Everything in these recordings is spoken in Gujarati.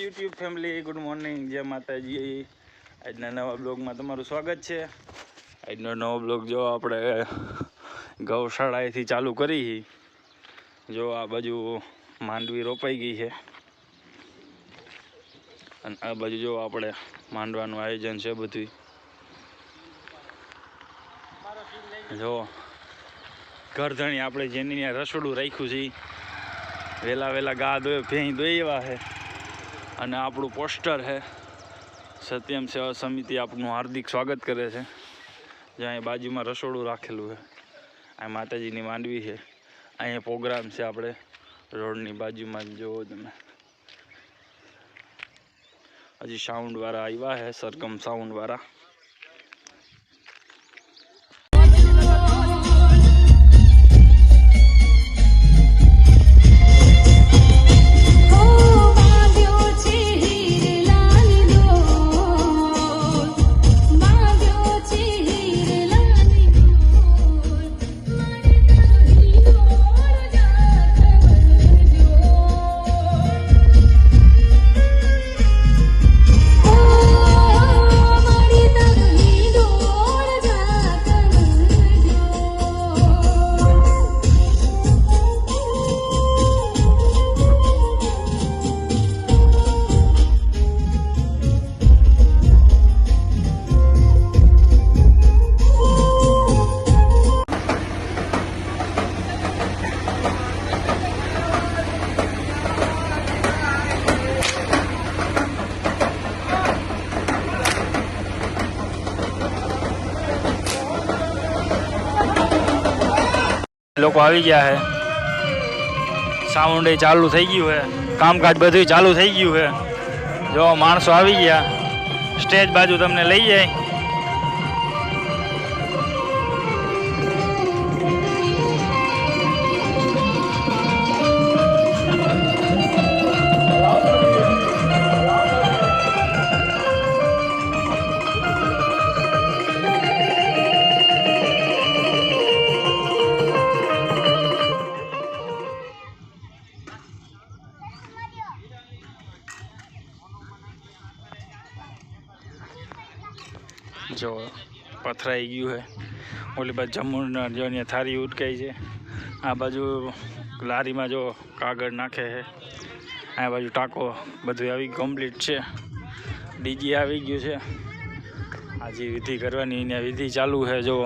યુટ્યુબ ફેમિલી, ગુડ મોર્નિંગ, જય માતાજી। આજના નવા બ્લોગમાં તમારું સ્વાગત છે। આજનો નવો બ્લોગ જો આપણે ગૌશાળાએથી ચાલુ કરી। જો આ બાજુ માંડવી રોપાઈ ગઈ છે અને આ બાજુ જો આપણે માંડવાનું આયોજન છે બધું। જો ઘરધણી આપણે જેની ત્યાં રસોડું રાખ્યું છે, વેલા વેલા ગા દોય ભેં દોઈ એવા છે અને આપણું પોસ્ટર છે સત્યમ સેવા સમિતિ આપણું હાર્દિક સ્વાગત કરે છે। જ્યાં બાજુમાં રસોડું રાખેલું છે, આ માતાજીની માંડવી છે, અહીંયા પ્રોગ્રામ છે આપણે રોડની બાજુમાં જોવો તમે। હજી સાઉન્ડવાળા આવ્યા છે, સરગમ સાઉન્ડવાળા। લોકો આવી ગયા છે, સાઉન્ડ ચાલુ થઈ ગયું છે, કામકાજ બધું ચાલુ થઈ ગયું છે। જો માણસો આવી ગયા, સ્ટેજ બાજુ તમને લઈ જાય। જો પથરાઈ ગયું છે, ઓલી બાજુ જમુના જો અહીંયા થાળી ઉટકાઈ છે, આ બાજુ લારીમાં જો કાગળ નાખે છે, આ બાજુ ટાંકો બધું આવી કમ્પ્લીટ છે, ડીજી આવી ગયું છે। આજે વિધિ કરવાની એને વિધિ ચાલુ છે। જો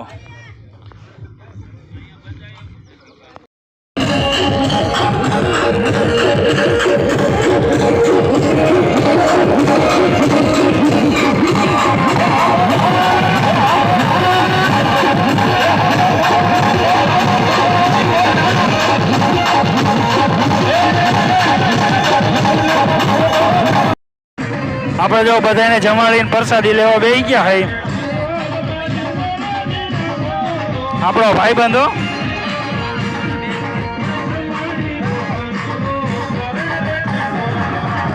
આપણે જો બધાને જમાડીને પ્રસાદી લેવા બેસી ગયા હોય। આપણો ભાઈ બંધો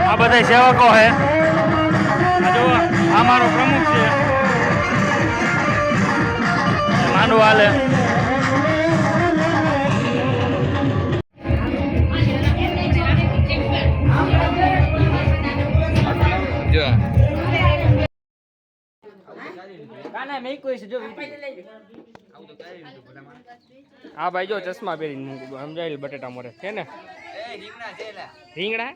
આ બધા સેવકો છે। જો આ મારો પ્રમુખ છે, માંડુ હાલે। હા ભાઈ જો ચશ્મા પહેરીને સમજાયેલ બટેટા મોરે છે ને રીંગણા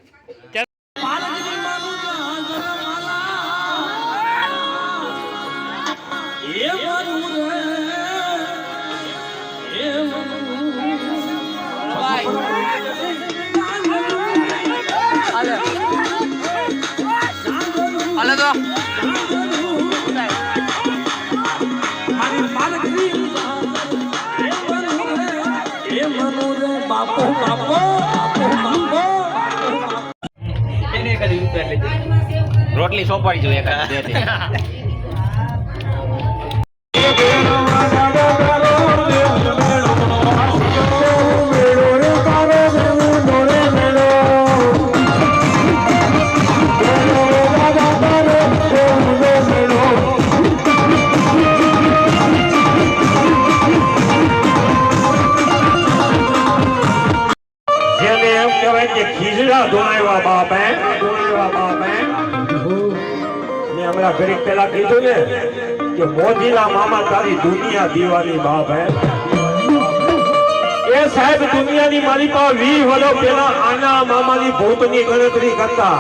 રોટલી સોપાડી જોઈએ જેને એમ કહેવાય કે ખીજડા ધોણાવ્યા બાપ થોડા ઘડી પહેલા કીધું ને કે મોજીના મામા તારી દુનિયા દીવાની બાપ હે એ સાહેબ દુનિયાની મારી પાસે 20 વર્ષ પહેલા આના મામાની ભૂતની ગણતરી કરતા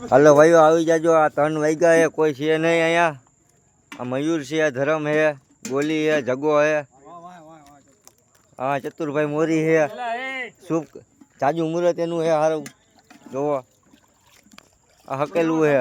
હાલો ભાઈઓ આવી જાજો આ 3 વાગ્યા હે કોઈ છે નહીં અહીંયા આ મયુર છે ધરમ હે ગોલી હે જગો હે હા ચતુરભાઈ મોરી હે શુભ જાજુ મુહૂર્ત એનું હે હારું જોવો આ હકેલું હે